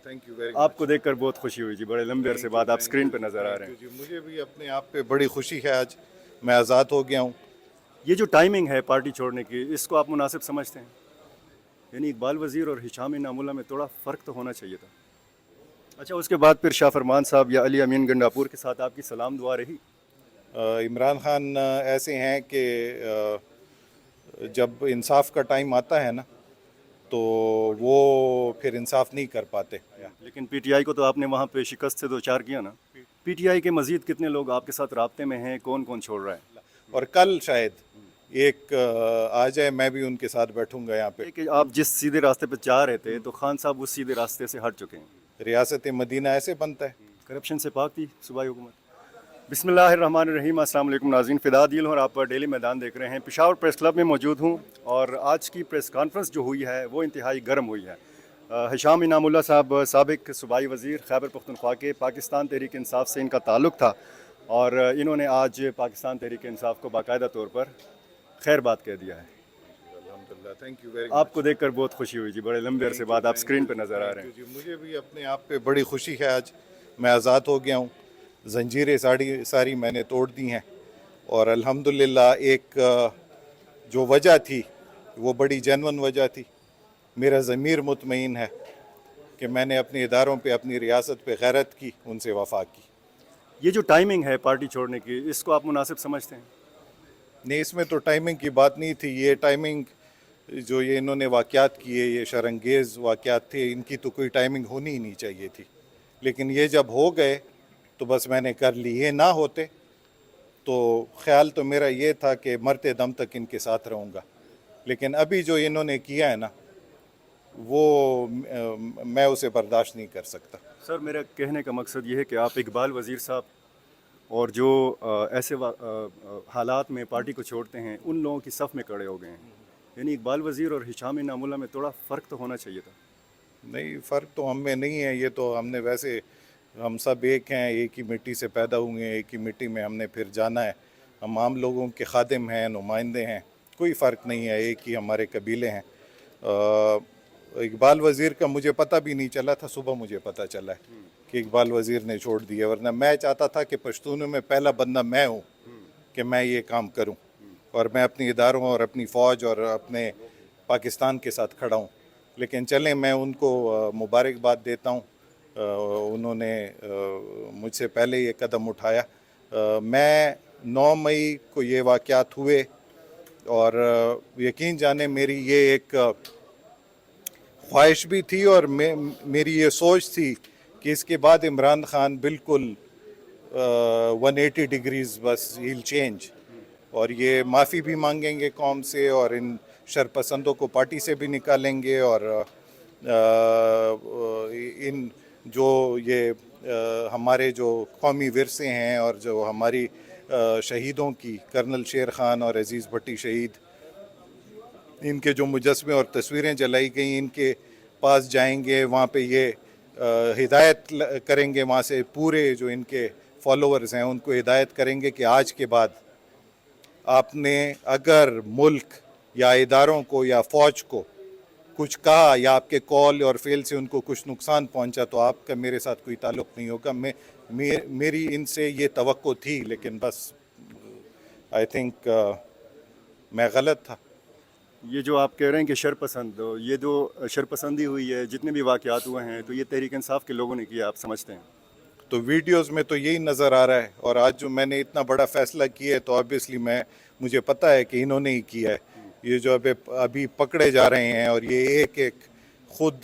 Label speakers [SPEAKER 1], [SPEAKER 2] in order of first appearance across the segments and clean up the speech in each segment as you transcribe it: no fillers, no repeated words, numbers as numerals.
[SPEAKER 1] Thank you very
[SPEAKER 2] आपको देखकर बहुत खुशी हुई जी, बड़े लंबे अरसे बाद आप स्क्रीन पे नज़र आ रहे हैं।
[SPEAKER 1] जी, मुझे भी अपने आप पे बड़ी खुशी है, आज मैं आज़ाद हो गया हूँ।
[SPEAKER 2] ये जो टाइमिंग है पार्टी छोड़ने की, इसको आप मुनासिब समझते हैं? यानी इकबाल वज़ीर और हिशाम नामुल्लाह में थोड़ा फ़र्क तो होना चाहिए था। अच्छा, उसके बाद फिर शाह फरमान साहब या अली अमीन गंडापुर के साथ आपकी सलाम दुआ रही?
[SPEAKER 1] इमरान खान ऐसे हैं कि जब इंसाफ का टाइम आता है ना, तो वो फिर इंसाफ नहीं कर पाते।
[SPEAKER 2] लेकिन पीटीआई को तो आपने वहाँ पे शिकस्त से दो चार किया ना। पीटीआई के मज़ीद कितने लोग आपके साथ राब्ते में हैं, कौन कौन छोड़ रहा है?
[SPEAKER 1] और कल शायद एक आ जाए, मैं भी उनके साथ बैठूंगा यहाँ पे।
[SPEAKER 2] कि आप जिस सीधे रास्ते पे जा रहे थे तो खान साहब उस सीधे रास्ते से हट चुके हैं।
[SPEAKER 1] रियासत मदीना ऐसे बनता है।
[SPEAKER 2] करप्शन से पाक थी सूबाई हुकूमत। बिस्मिल्लाहिर्रहमानिर्रहीम, अस्सलाम वालेकुम नाज़रीन, फ़िदा दिल हूँ और आप डेली मैदान देख रहे हैं। पेशावर प्रेस क्लब में मौजूद हूँ और आज की प्रेस कॉन्फ्रेंस जो हुई है वो इंतहाई गर्म हुई है। हिशाम इनामुल्लाह साहब साबिक सूबाई वज़ीर खैबर पख्तूनख्वा के, पाकिस्तान तहरीक इंसाफ से इनका ताल्लुक़ था और इन्होंने आज पाकिस्तान तहरीक इंसाफ को बाकायदा तौर पर खैर बात कह दिया है।
[SPEAKER 1] अल्हम्दुलिल्लाह, थैंक यू वेरी
[SPEAKER 2] आपको देखकर बहुत खुशी हुई जी, बड़े लंबे अरसे बाद आप स्क्रीन पर नज़र आ रहे हैं।
[SPEAKER 1] जी, मुझे भी अपने आप पे बड़ी खुशी है, आज मैं आज़ाद हो गया हूँ। जंजीरें सारी मैंने तोड़ दी हैं और अल्हम्दुलिल्लाह एक जो वजह थी वो बड़ी जेन्युइन वजह थी। मेरा ज़मीर मुतमईन है कि मैंने अपने इदारों पे, अपनी रियासत पे गैरत की, उनसे वफा की।
[SPEAKER 2] ये जो टाइमिंग है पार्टी छोड़ने की, इसको आप मुनासिब समझते हैं?
[SPEAKER 1] नहीं, इसमें तो टाइमिंग की बात नहीं थी। ये टाइमिंग जो ये इन्होंने वाक़यात किए, ये शरंगेज़ वाक़यात थे, इनकी तो कोई टाइमिंग होनी ही नहीं चाहिए थी। लेकिन ये जब हो गए तो बस मैंने कर ली। ये ना होते तो ख़्याल तो मेरा ये था कि मरते दम तक इनके साथ रहूँगा। लेकिन अभी जो इन्होंने किया है ना, वो मैं उसे बर्दाश्त नहीं कर सकता।
[SPEAKER 2] सर, मेरा कहने का मकसद ये है कि आप इकबाल वज़ीर साहब और जो ऐसे हालात में पार्टी को छोड़ते हैं, उन लोगों की सफ़ में खड़े हो गए हैं। यानी इकबाल वज़ीर और हिशाम नामुल्लाह में थोड़ा फ़र्क तो होना चाहिए था।
[SPEAKER 1] नहीं, फ़र्क तो हम में नहीं है। ये तो हमने वैसे, हम सब एक हैं, एक ही मिट्टी से पैदा हुए हैं, एक ही मिट्टी में हमने फिर जाना है। हम आम लोगों के खादिम हैं, नुमाइंदे हैं, कोई फ़र्क नहीं है, एक ही हमारे कबीले हैं। इकबाल वज़ीर का मुझे पता भी नहीं चला था, सुबह मुझे पता चला है कि इकबाल वज़ीर ने छोड़ दिया, वरना मैं चाहता था कि पश्तूनों में पहला बंदा मैं हूँ कि मैं ये काम करूँ और मैं अपने इदारों और अपनी फ़ौज और अपने पाकिस्तान के साथ खड़ा हूँ। लेकिन चलें, मैं उनको मुबारकबाद देता हूँ, उन्होंने मुझसे पहले ये कदम उठाया। मैं 9 मई को ये वाक़यात हुए और यकीन जाने मेरी ये एक ख्वाहिश भी थी और मेरी ये सोच थी कि इसके बाद इमरान खान बिल्कुल 180 डिग्रीज़ बस हील चेंज, और ये माफ़ी भी मांगेंगे कौम से और इन शरपसंदों को पार्टी से भी निकालेंगे और इन जो ये हमारे जो कौमी विरसे हैं और जो हमारी शहीदों की, कर्नल शेर ख़ान और अज़ीज़ भट्टी शहीद, इनके जो मुजस्मे और तस्वीरें जलाई गई, इनके पास जाएंगे, वहाँ पे ये हिदायत करेंगे, वहाँ से पूरे जो इनके फॉलोअर्स हैं उनको हिदायत करेंगे कि आज के बाद आपने अगर मुल्क या इदारों को या फ़ौज को कुछ कहा या आपके कॉल और फेल से उनको कुछ नुकसान पहुंचा तो आपका मेरे साथ कोई ताल्लुक़ नहीं होगा। मेरी इनसे ये तवक्को थी, लेकिन बस आई थिंक मैं गलत था।
[SPEAKER 2] ये जो आप कह रहे हैं कि शरपसंद, ये जो शरपसंदी हुई है, जितने भी वाक़यात हुए हैं, तो ये तहरीक इंसाफ के लोगों ने किया, आप समझते हैं?
[SPEAKER 1] तो वीडियोस में तो यही नज़र आ रहा है और आज जो मैंने इतना बड़ा फ़ैसला किया है तो ऑब्वियसली मुझे पता है कि इन्होंने ही किया है। ये जो अभी पकड़े जा रहे हैं और ये एक एक खुद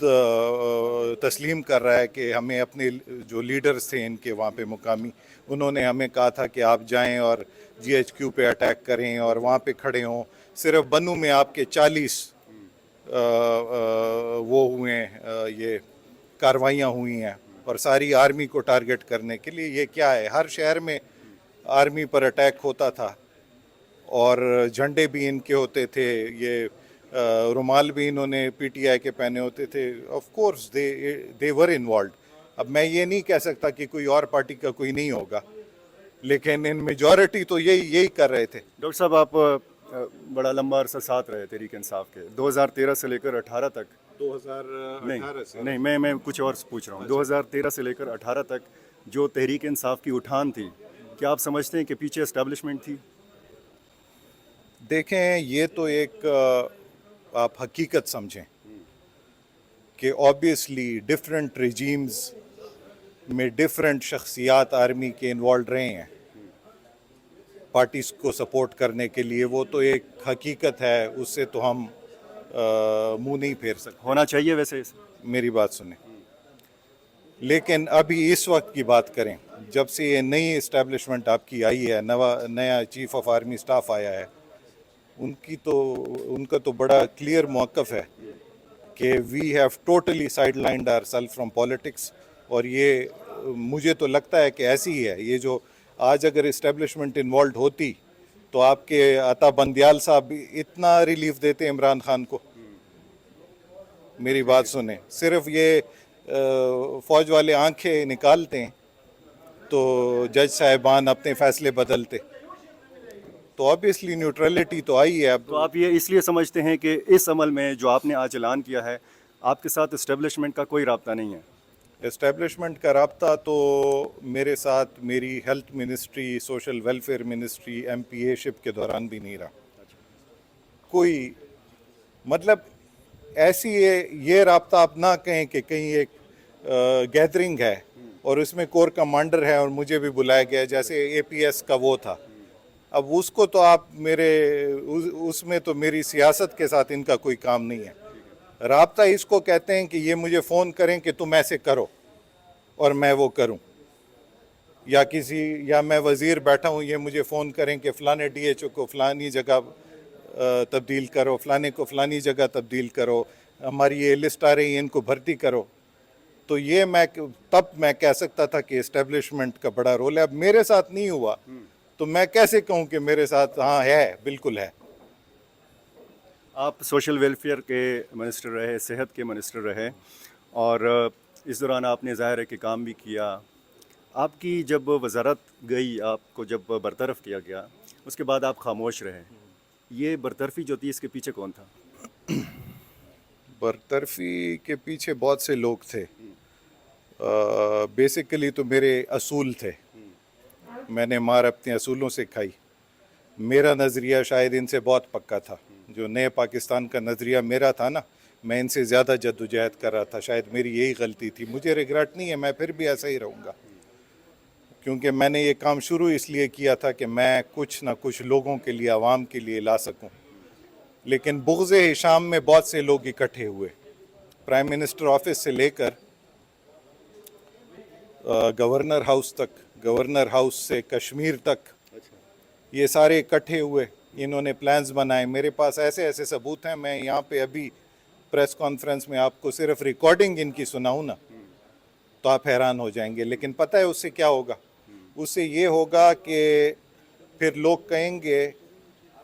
[SPEAKER 1] तस्लीम कर रहा है कि हमें अपने जो लीडर्स थे इनके वहाँ पे मुकामी, उन्होंने हमें कहा था कि आप जाएं और GHQ पे अटैक करें और वहाँ पे खड़े हों। सिर्फ बन्नू में आपके 40 वो हुए हैं, ये कार्रवाइयाँ हुई हैं और सारी आर्मी को टारगेट करने के लिए। ये क्या है, हर शहर में आर्मी पर अटैक होता था और झंडे भी इनके होते थे, ये रुमाल भी इन्होंने PTI के पहने होते थे। Of course they were involve. अब मैं ये नहीं कह सकता कि कोई और पार्टी का कोई नहीं होगा, लेकिन इन मेजॉरिटी तो यही कर रहे थे।
[SPEAKER 2] डॉक्टर साहब, आप बड़ा लंबा अरसा साथ रहे तहरीक इंसाफ के, 2013 से लेकर 18 तक
[SPEAKER 1] 2018 से
[SPEAKER 2] नहीं मैं कुछ और पूछ रहा हूँ 2013 से लेकर 18 तक जो तहरीक इंसाफ की उठान थी, क्या आप समझते हैं कि पीछे एस्टेब्लिशमेंट थी?
[SPEAKER 1] देखें, ये तो एक आप हकीकत समझें कि ऑब्वियसली डिफरेंट रिजीम्स में डिफरेंट शख्सियात आर्मी के इन्वॉल्व रहे हैं पार्टीज को सपोर्ट करने के लिए, वो तो एक हकीकत है, उससे तो हम मुंह नहीं फेर सकते।
[SPEAKER 2] होना चाहिए वैसे
[SPEAKER 1] मेरी बात सुने, लेकिन अभी इस वक्त की बात करें, जब से ये नई इस्टेब्लिशमेंट आपकी आई है, नया चीफ ऑफ आर्मी स्टाफ आया है, उनका तो बड़ा क्लियर मौक़िफ़ है कि we have totally sidelined ourselves from politics. और ये मुझे तो लगता है कि ऐसी ही है। ये जो आज अगर इस्टेब्लिशमेंट इन्वॉल्व होती तो आपके अता बंदियाल साहब भी इतना रिलीफ देते इमरान खान को। मेरी बात सुने, सिर्फ ये फ़ौज वाले आंखें निकालते हैं तो जज साहिबान अपने फ़ैसले बदलते, तो ऑब्वियसली न्यूट्रलिटी तो आई है। अब
[SPEAKER 2] तो आप ये इसलिए समझते हैं कि इस अमल में जो आपने आज ऐलान किया है, आपके साथ एस्टेब्लिशमेंट का कोई राब्ता नहीं है?
[SPEAKER 1] एस्टेब्लिशमेंट का राब्ता तो मेरे साथ मेरी health ministry, social welfare ministry, MPA-शिप के दौरान भी नहीं रहा कोई। मतलब ऐसी ये राब्ता आप ना कहें कि कहीं एक गैदरिंग है और उसमें कोर कमांडर है और मुझे भी बुलाया गया, जैसे APS का वो था। अब उसको तो आप उसमें तो मेरी सियासत के साथ इनका कोई काम नहीं है। राब्ता इसको कहते हैं कि ये मुझे फ़ोन करें कि तुम ऐसे करो और मैं वो करूं, या मैं वज़ीर बैठा हूं, ये मुझे फ़ोन करें कि फ़लाने DHO को फ़लानी जगह तब्दील करो, फ़लाने को फ़लानी जगह तब्दील करो, हमारी ये लिस्ट आ रही है, इनको भर्ती करो। तो ये तब मैं कह सकता था कि इस्टेब्लिशमेंट का बड़ा रोल है। अब मेरे साथ नहीं हुआ तो मैं कैसे कहूँ कि मेरे साथ हाँ है, बिल्कुल है।
[SPEAKER 2] आप सोशल वेलफेयर के मिनिस्टर रहे, सेहत के मिनिस्टर रहे, और इस दौरान आपने ज़ाहिर है कि काम भी किया। आपकी जब वजारत गई, आपको जब बरतरफ किया गया, उसके बाद आप खामोश रहे। ये बरतरफी जो थी, इसके पीछे कौन था?
[SPEAKER 1] बरतरफी के पीछे बहुत से लोग थे। बेसिकली तो मेरे असूल थे, मैंने मार अपने असूलों से खाई। मेरा नज़रिया शायद इनसे बहुत पक्का था। जो नए पाकिस्तान का नज़रिया मेरा था ना, मैं इनसे ज़्यादा जद्दोजहद कर रहा था। शायद मेरी यही गलती थी। मुझे रिग्रेट नहीं है, मैं फिर भी ऐसा ही रहूँगा, क्योंकि मैंने ये काम शुरू इसलिए किया था कि मैं कुछ ना कुछ लोगों के लिए, आवाम के लिए ला सकूँ। लेकिन बुग़्ज़ हिशाम में बहुत से लोग इकट्ठे हुए, प्राइम मिनिस्टर ऑफिस से लेकर गवर्नर हाउस तक, गवर्नर हाउस से कश्मीर तक, ये सारे इकट्ठे हुए। इन्होंने प्लान्स बनाए। मेरे पास ऐसे ऐसे सबूत हैं। मैं यहाँ पे अभी प्रेस कॉन्फ्रेंस में आपको सिर्फ रिकॉर्डिंग इनकी सुनाऊँ ना तो आप हैरान हो जाएंगे। लेकिन पता है उससे क्या होगा? उससे ये होगा कि फिर लोग कहेंगे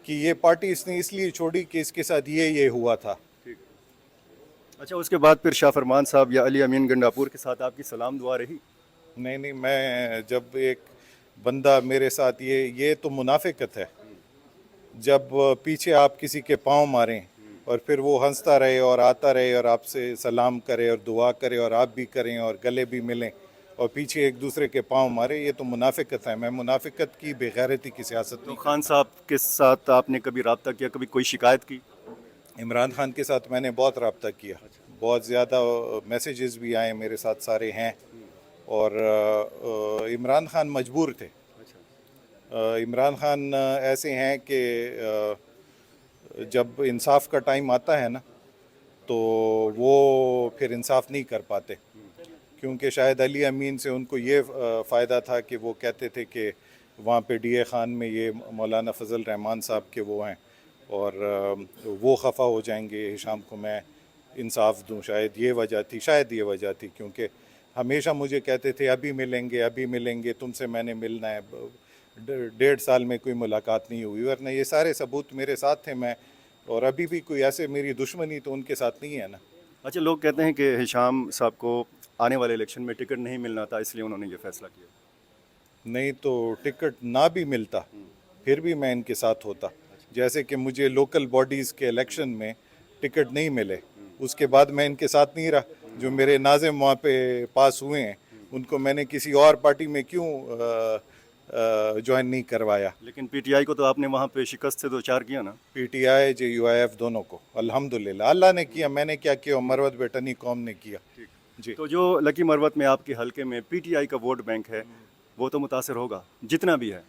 [SPEAKER 1] कि ये पार्टी इसने इसलिए छोड़ी कि इसके साथ ये हुआ था।
[SPEAKER 2] अच्छा, उसके बाद फिर शाह फरमान साहब या अली अमीन गंडापुर के साथ आपकी सलाम दुआ रही?
[SPEAKER 1] नहीं, मैं जब एक बंदा मेरे साथ ये तो मुनाफिकत है। जब पीछे आप किसी के पाँव मारें और फिर वो हंसता रहे और आता रहे और आपसे सलाम करे और दुआ करे और आप भी करें और गले भी मिलें और पीछे एक दूसरे के पाँव मारे, ये तो मुनाफिकत है। मैं मुनाफिकत की, बेगैरती की सियासत
[SPEAKER 2] तो
[SPEAKER 1] नहीं।
[SPEAKER 2] खान साहब के साथ आपने कभी रब्ता किया, कभी कोई शिकायत की?
[SPEAKER 1] इमरान खान के साथ मैंने बहुत रब्ता किया, बहुत ज़्यादा मैसेजेस भी आए, मेरे साथ सारे हैं। और इमरान खान मजबूर थे। इमरान खान ऐसे हैं कि जब इंसाफ का टाइम आता है ना तो वो फिर इंसाफ नहीं कर पाते, क्योंकि शायद अली अमीन से उनको ये फ़ायदा था कि वो कहते थे कि वहाँ पे DA खान में ये मौलाना फजल रहमान साहब के वो हैं और वो खफा हो जाएंगे हिशाम को मैं इंसाफ दूँ। शायद ये वजह थी, क्योंकि हमेशा मुझे कहते थे अभी मिलेंगे, तुमसे मैंने मिलना है। 1.5 साल में कोई मुलाकात नहीं हुई, वरना ये सारे सबूत मेरे साथ थे। मैं और अभी भी कोई ऐसे मेरी दुश्मनी तो उनके साथ नहीं है ना।
[SPEAKER 2] अच्छा, लोग कहते हैं कि हिशाम साहब को आने वाले इलेक्शन में टिकट नहीं मिलना था, इसलिए उन्होंने ये फैसला किया।
[SPEAKER 1] नहीं तो टिकट ना भी मिलता फिर भी मैं इनके साथ होता। जैसे कि मुझे लोकल बॉडीज़ के इलेक्शन में टिकट नहीं मिले اس کے بعد میں ان کے ساتھ نہیں رہا. جو میرے ناظم وہاں پہ پاس ہوئے ہیں ان کو میں نے کسی اور پارٹی میں کیوں جوائن نہیں کروایا.
[SPEAKER 2] لیکن پی ٹی آئی کو تو آپ نے وہاں پہ شکست سے دو چار کیا نا.
[SPEAKER 1] P T I J U I F دونوں کو الحمدللہ اللہ نے کیا, میں نے کیا کیا, مروت بیٹنی قوم نے کیا. جی
[SPEAKER 2] تو جو لکی مروت میں آپ کے حلقے میں پی ٹی آئی کا ووٹ بینک ہے وہ تو متاثر ہوگا جتنا بھی ہے.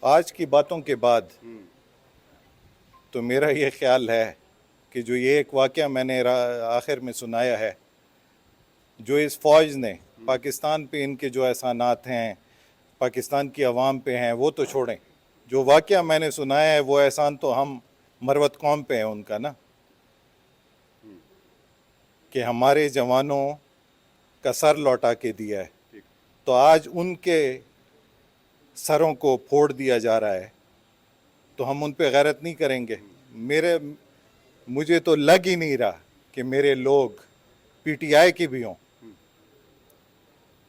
[SPEAKER 1] آج کی باتوں کے بعد تو میرا یہ خیال ہے کہ جو یہ ایک واقعہ میں نے آخر میں سنایا ہے, جو اس فوج نے پاکستان پہ ان کے جو احسانات ہیں پاکستان کی عوام پہ ہیں وہ تو چھوڑیں, جو واقعہ میں نے سنایا ہے وہ احسان تو ہم مروت قوم پہ ہیں ان کا نا, کہ ہمارے جوانوں کا سر لوٹا کے دیا ہے. تو آج ان کے سروں کو پھوڑ دیا جا رہا ہے تو ہم ان پہ غیرت نہیں کریں گے. مجھے تو لگ ہی نہیں رہا کہ میرے لوگ پی ٹی آئی کے بھی ہوں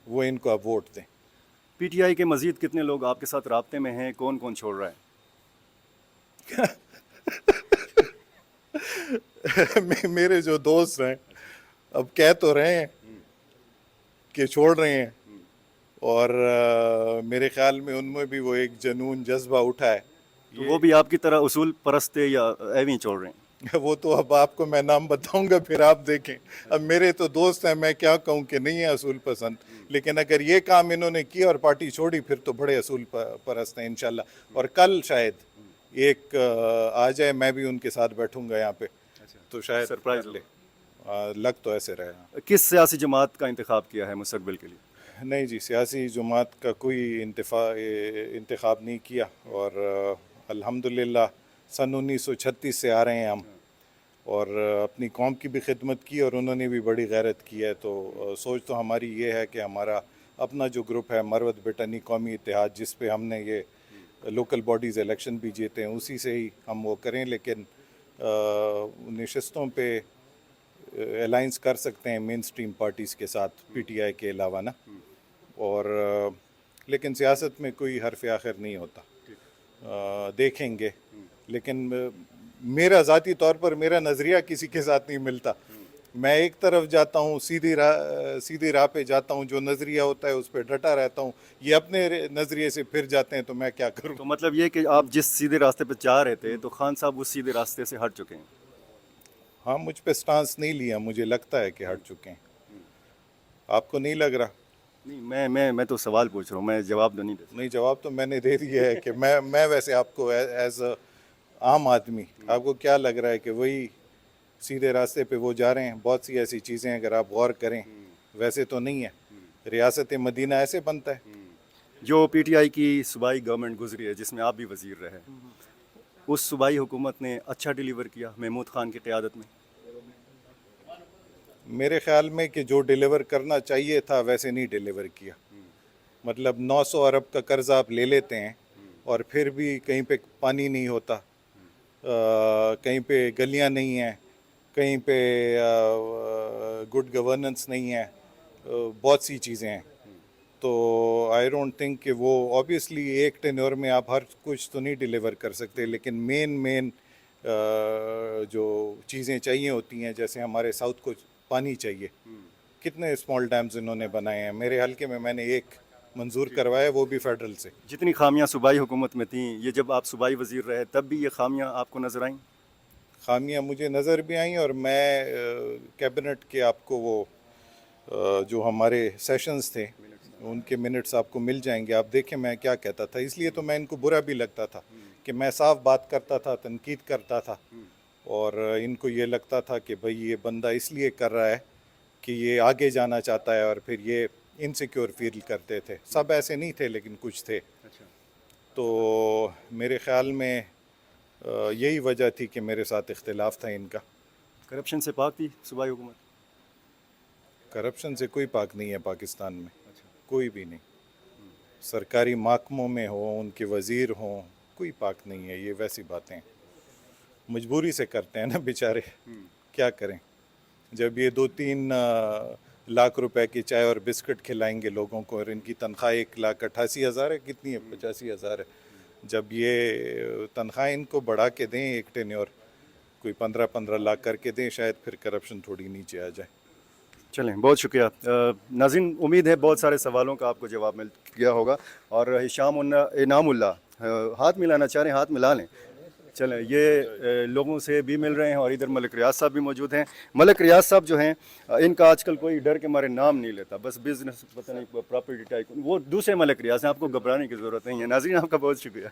[SPEAKER 1] وہ ان کو اب ووٹ دیں.
[SPEAKER 2] پی ٹی آئی کے مزید کتنے لوگ آپ کے ساتھ رابطے میں ہیں, کون کون چھوڑ رہا ہے؟
[SPEAKER 1] میرے جو دوست ہیں اب کہہ تو رہے ہیں کہ چھوڑ رہے ہیں, اور میرے خیال میں ان میں بھی وہ ایک جنون جذبہ اٹھا ہے.
[SPEAKER 2] تو وہ بھی آپ کی طرح اصول پرست ہے یا ایویں چھوڑ رہے ہیں؟
[SPEAKER 1] وہ تو اب آپ کو میں نام بتاؤں گا پھر آپ دیکھیں. اب میرے تو دوست ہیں, میں کیا کہوں کہ نہیں ہے اصول پسند, لیکن اگر یہ کام انہوں نے کیا اور پارٹی چھوڑی پھر تو بڑے اصول پرست ہیں انشاءاللہ. اور کل شاید ایک آ جائے, میں بھی ان کے ساتھ بیٹھوں گا یہاں پہ تو شاید
[SPEAKER 2] سرپرائز
[SPEAKER 1] لے. لگ تو ایسے رہے.
[SPEAKER 2] کس سیاسی جماعت کا انتخاب کیا ہے مستقبل کے لیے؟
[SPEAKER 1] نہیں جی, سیاسی جماعت کا کوئی انتخاب نہیں کیا, اور الحمدللہ سن 1936 سے آ رہے ہیں ہم, اور اپنی قوم کی بھی خدمت کی اور انہوں نے بھی بڑی غیرت کی ہے. تو سوچ تو ہماری یہ ہے کہ ہمارا اپنا جو گروپ ہے مروت بیٹنی قومی اتحاد, جس پہ ہم نے یہ لوکل باڈیز الیکشن بھی جیتے ہیں, اسی سے ہی ہم وہ کریں. لیکن نشستوں پہ الائنس کر سکتے ہیں مین سٹریم پارٹیز کے ساتھ پی ٹی آئی کے علاوہ نا, اور لیکن سیاست میں کوئی حرف آخر نہیں ہوتا, دیکھیں گے. لیکن میرا ذاتی طور پر میرا نظریہ کسی کے ساتھ نہیں ملتا. میں ایک طرف جاتا ہوں, سیدھی راہ پہ جاتا ہوں, جو نظریہ ہوتا ہے اس پہ ڈٹا رہتا ہوں. یہ اپنے نظریے سے پھر جاتے ہیں تو میں کیا کروں.
[SPEAKER 2] تو مطلب یہ کہ آپ جس سیدھے راستے پہ جا رہے تھے تو خان صاحب اس سیدھے راستے سے ہٹ چکے ہیں.
[SPEAKER 1] ہاں, مجھ پہ سٹانس نہیں لیا, مجھے لگتا ہے کہ ہٹ چکے ہیں. آپ کو نہیں لگ رہا؟
[SPEAKER 2] نہیں, میں تو سوال پوچھ رہا ہوں, میں جواب تو نہیں دے سکتا.
[SPEAKER 1] نہیں, جواب تو میں نے دے دیا ہے کہ میں ویسے آپ کو ایز اے عام آدمی آپ کو کیا لگ رہا ہے کہ وہی سیدھے راستے پہ وہ جا رہے ہیں؟ بہت سی ایسی چیزیں اگر آپ غور کریں ویسے تو نہیں ہے. ریاست مدینہ ایسے بنتا ہے.
[SPEAKER 2] جو پی ٹی آئی کی صوبائی گورنمنٹ گزری ہے جس میں آپ بھی وزیر رہے, اس صوبائی حکومت نے اچھا ڈیلیور کیا محمود خان کی قیادت میں؟
[SPEAKER 1] میرے خیال میں کہ جو ڈیلیور کرنا چاہیے تھا ویسے نہیں ڈیلیور کیا. مطلب 900 ارب کا قرض آپ لے لیتے ہیں اور پھر بھی کہیں پہ پانی نہیں ہوتا, کہیں پہ گلیاں نہیں ہیں, کہیں پہ گڈ گورننس نہیں ہے, بہت سی چیزیں ہیں. تو آئی ڈونٹ تھنک کہ وہ آبویسلی ایک ٹینیور میں آپ ہر کچھ تو نہیں ڈیلیور کر سکتے, لیکن مین جو چیزیں چاہیے ہوتی ہیں, جیسے ہمارے ساؤتھ کو پانی چاہیے, کتنے اسمال ڈیمز انہوں نے بنائے ہیں. میرے حلقے میں نے ایک منظور کروایا, وہ بھی فیڈرل سے.
[SPEAKER 2] جتنی خامیاں صوبائی حکومت میں تھیں, یہ جب آپ صوبائی وزیر رہے تب بھی یہ خامیاں آپ کو نظر آئیں؟
[SPEAKER 1] خامیاں مجھے نظر بھی آئیں, اور میں کیبنٹ کے آپ کو وہ جو ہمارے سیشنز تھے ان کے منٹس آپ کو مل جائیں گے, آپ دیکھیں میں کیا کہتا تھا. اس لیے تو میں ان کو برا بھی لگتا تھا کہ میں صاف بات کرتا تھا, تنقید کرتا تھا, اور ان کو یہ لگتا تھا کہ بھئی یہ بندہ اس لیے کر رہا ہے کہ یہ آگے جانا چاہتا ہے, اور پھر یہ انسیکیور فیل کرتے تھے. سب ایسے نہیں تھے لیکن کچھ تھے. تو میرے خیال میں یہی وجہ تھی کہ میرے ساتھ اختلاف تھا ان کا.
[SPEAKER 2] کرپشن سے پاک تھی صوبائی حکومت؟
[SPEAKER 1] کرپشن سے کوئی پاک نہیں ہے پاکستان میں, کوئی بھی نہیں. سرکاری محکموں میں ہوں, ان کے وزیر ہوں, کوئی پاک نہیں ہے. یہ ویسی باتیں مجبوری سے کرتے ہیں نا بیچارے, کیا کریں. جب یہ 2-3 لاکھ روپے کی چائے اور بسکٹ کھلائیں گے لوگوں کو, اور ان کی تنخواہ 1,88,000 ہے, کتنی ہے, 85,000 ہے. جب یہ تنخواہ ان کو بڑھا کے دیں ایک ٹینیور, कोई 15-15 लाख करके दें, शायद फिर करप्शन थोड़ी नीचे आ जाए।
[SPEAKER 2] चलें, बहुत शुक्रिया नाज़रीन। उम्मीद है बहुत सारे सवालों का आपको जवाब मिल गया होगा। और हिशाम इनामुल्ला हाथ मिलाना चाह रहे हैं, हाथ मिला लें। चलें, ये लोगों से भी मिल रहे हैं और इधर मलिक रियाज साहब भी मौजूद हैं। मलिक रियाज साहब जो हैं, इनका आजकल कोई डर के मारे नाम नहीं लेता, बस बिजनेस पता नहीं प्रॉपर्टी टाइप, वो दूसरे मलिक रियाज हैं, आपको घबराने की ज़रूरत नहीं है। नाज़रीन, आपका बहुत शुक्रिया।